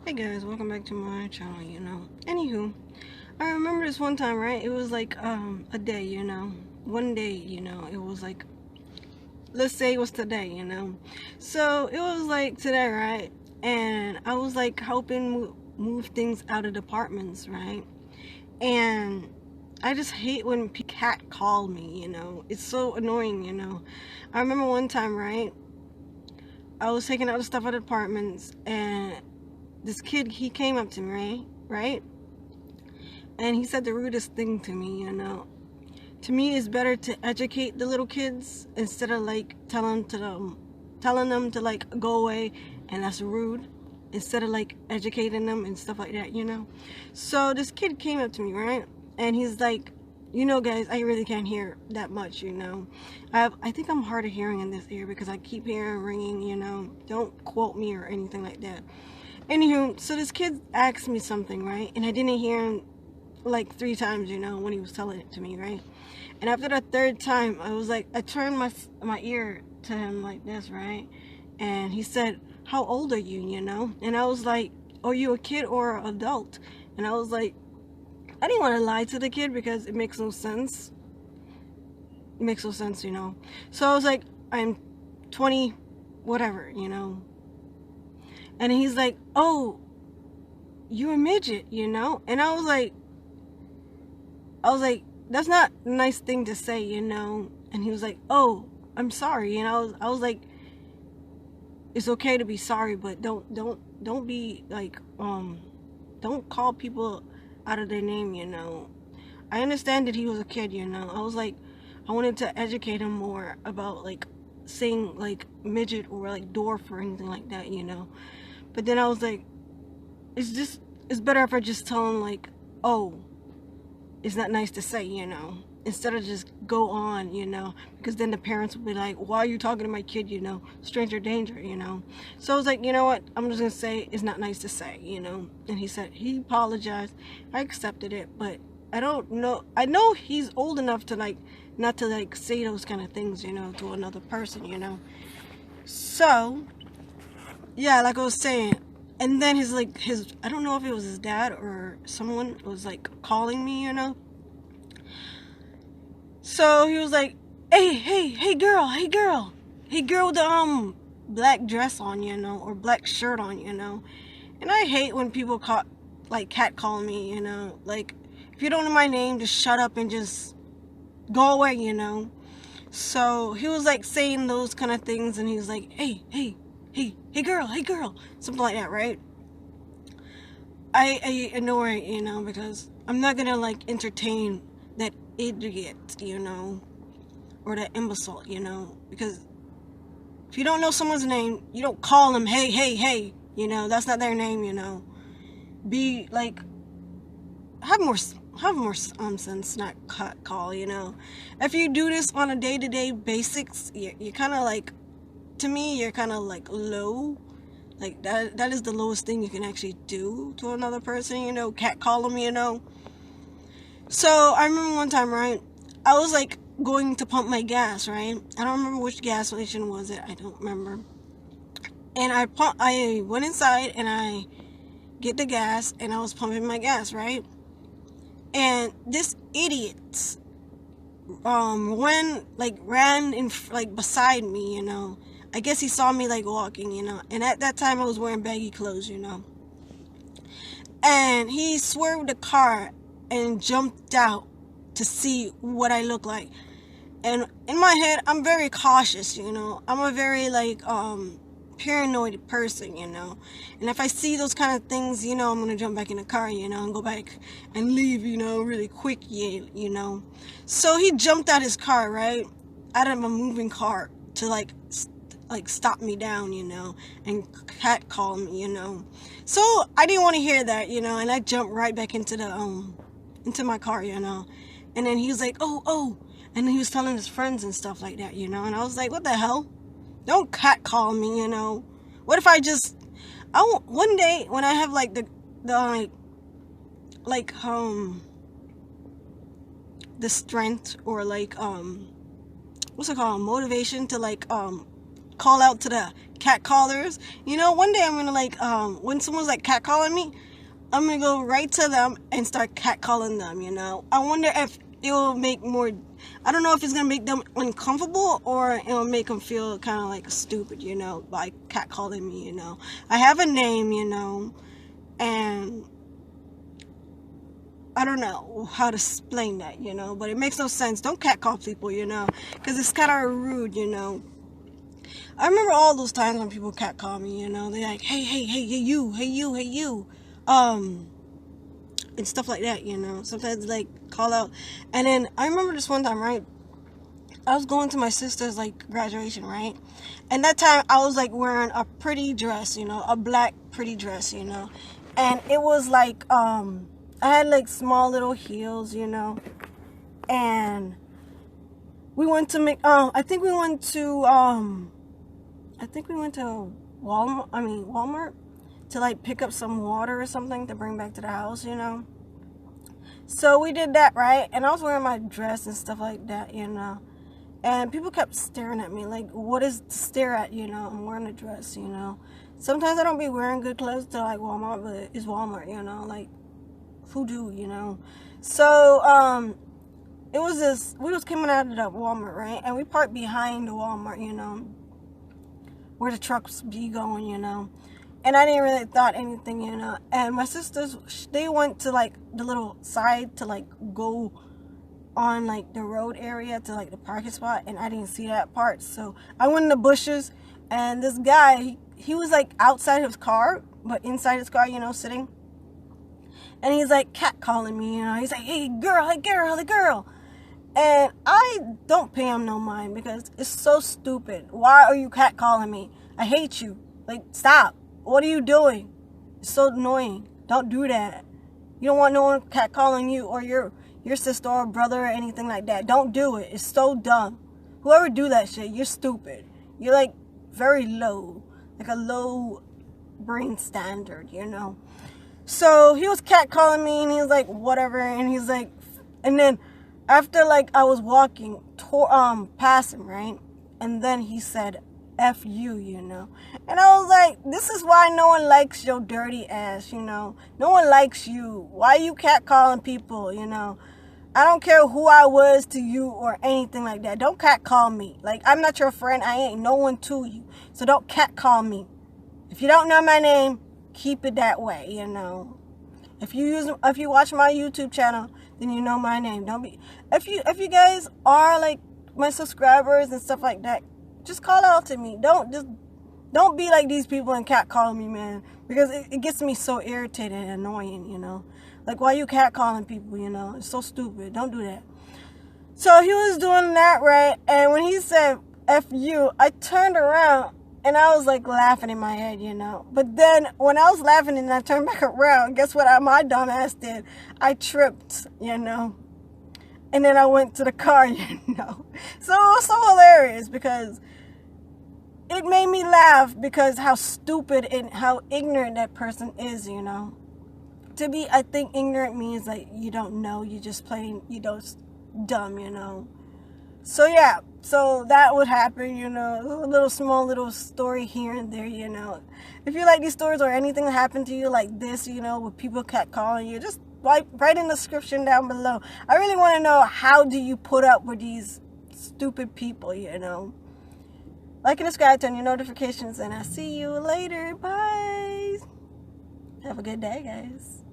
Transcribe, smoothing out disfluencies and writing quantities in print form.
Hey guys, welcome back to my channel, Anywho, I remember this one time, right? It was like a day, One day, it was like, let's say it was today. So it was like today, right? And I was like helping move things out of departments, right? And I just hate when cat call me. It's so annoying. I remember one time, right? I was taking out the stuff out of departments, and this kid, he came up to me, right? And he said the rudest thing to me. To me, it's better to educate the little kids instead of like telling them to like go away, and that's rude. Instead of like educating them and stuff like that. So this kid came up to me, right? And he's like, guys, I really can't hear that much. I think I'm hard of hearing in this ear because I keep hearing ringing. Don't quote me or anything like that. Anywho, so this kid asked me something, right? And I didn't hear him like 3 times, when he was telling it to me, right? And after the third time, I was like, I turned my ear to him like this, right? And he said, "How old are you?" And I was like, "Are you a kid or an adult?" And I was like, I didn't want to lie to the kid because it makes no sense. It makes no sense. So I was like, I'm 20, whatever. And he's like, "Oh, you're a midget." And I was like, that's not a nice thing to say. And he was like, "Oh, I'm sorry." And I was like, it's okay to be sorry, but don't be like, don't call people out of their name. I understand that he was a kid. I was like, I wanted to educate him more about like saying like midget or like dwarf or anything like that. But then I was like, it's better if I just tell him like, "Oh, it's not nice to say," instead of just go on, because then the parents will be like, "Why are you talking to my kid, stranger danger." So I was like, you know what, I'm just gonna say it's not nice to say. And he apologized. I accepted it, but I don't know, I know he's old enough to like not to like say those kind of things, to another person. So yeah, like I was saying, and then his I don't know if it was his dad or someone was like calling me. So he was like, hey girl, hey girl with the black dress on, or black shirt on. And I hate when people catcall me. Like, if you don't know my name, just shut up and just go away. So he was like saying those kind of things, and he was like, hey girl, something like that, right? I ignore it, because I'm not gonna like entertain that idiot, or that imbecile, because if you don't know someone's name, you don't call them hey, that's not their name. Be like, have more sense, not call. If you do this on a day-to-day basics, you kind of like, to me, you're kind of like low. Like, that is the lowest thing you can actually do to another person, catcall them. So I remember one time, right, I was like going to pump my gas, right? I don't remember which gas station was it. I don't remember. And I went inside and I get the gas and I was pumping my gas, right? And this idiot ran in like beside me. I guess he saw me like walking. And at that time I was wearing baggy clothes. And he swerved the car and jumped out to see what I look like. And in my head, I'm very cautious. I'm a very like paranoid person. And if I see those kind of things, I'm gonna jump back in the car, and go back and leave, really quick. So he jumped out his car, right, out of a moving car to like stop me down, and catcall me. So I didn't want to hear that, and I jumped right back into my car, and then he was like, oh, and he was telling his friends and stuff like that, and I was like, what the hell? Don't catcall me, What if one day when I have like the the strength, or like what's it called, motivation to like call out to the cat callers. You know, one day I'm gonna like when someone's like cat calling me, I'm gonna go right to them and start cat calling them. You know, I wonder if it will make more. I don't know if it's gonna make them uncomfortable or it'll make them feel kind of like stupid. You know, by cat calling me. You know, I have a name. You know, and I don't know how to explain that, you know, but it makes no sense. Don't catcall people, you know, because it's kind of rude, you know. I remember all those times when people catcall me, you know. They're like, hey, you, and stuff like that, you know. Sometimes, like, call out. And then I remember this one time, right? I was going to my sister's, like, graduation, right? And that time I was, like, wearing a pretty dress, you know, a black pretty dress, you know. And it was, like, I had like small little heels, you know, and we went to I think we went to Walmart to like pick up some water or something to bring back to the house, you know. So we did that, right? And I was wearing my dress and stuff like that, you know. And people kept staring at me like, what is to stare at, you know? I'm wearing a dress, you know. Sometimes I don't be wearing good clothes to like Walmart, but it's Walmart, you know, like who do, you know. So it was this, we was coming out of the Walmart, right? And we parked behind the Walmart, you know, where the trucks be going, you know. And I didn't really thought anything, you know. And my sisters, they went to like the little side to like go on like the road area to like the parking spot, and I didn't see that part. So I went in the bushes, and this guy, he was like outside his car, but inside his car, you know, sitting. And he's like catcalling me, you know. He's like, hey girl, hey girl, hey girl. And I don't pay him no mind because it's so stupid. Why are you catcalling me? I hate you. Like, stop. What are you doing? It's so annoying. Don't do that. You don't want no one catcalling you or your sister or brother or anything like that. Don't do it. It's so dumb. Whoever do that shit, you're stupid. You're like very low. Like a low brain standard, you know. So he was catcalling me, and he was like, whatever, and he's like, and then after like I was walking past him, right, and then he said, F you, you know, and I was like, this is why no one likes your dirty ass, you know, no one likes you. Why you catcalling people, you know? I don't care who I was to you or anything like that. Don't catcall me. Like, I'm not your friend. I ain't no one to you, so don't catcall me. If you don't know my name, keep it that way, you know. If you watch my YouTube channel, then you know my name. Don't be if you guys are like my subscribers and stuff like that, just call out to me. Don't be like these people and catcall me, man, because it gets me so irritated and annoying, you know. Like, why you catcalling people, you know? It's so stupid. Don't do that. So he was doing that, right? And when he said F you, I turned around and I was like laughing in my head, you know. But then when I was laughing and I turned back around, guess what my dumb ass did? I tripped, you know. And then I went to the car, you know. So it was so hilarious because it made me laugh because how stupid and how ignorant that person is, you know. I think ignorant means like you don't know, you just plain, you don't dumb, you know. So yeah, so that would happen, you know, a small little story here and there, you know. If you like these stories or anything that happened to you like this, you know, with people catcalling you, just write in the description down below. I really want to know, how do you put up with these stupid people, you know. Like and subscribe, turn your notifications, and I'll see you later. Bye. Have a good day, guys.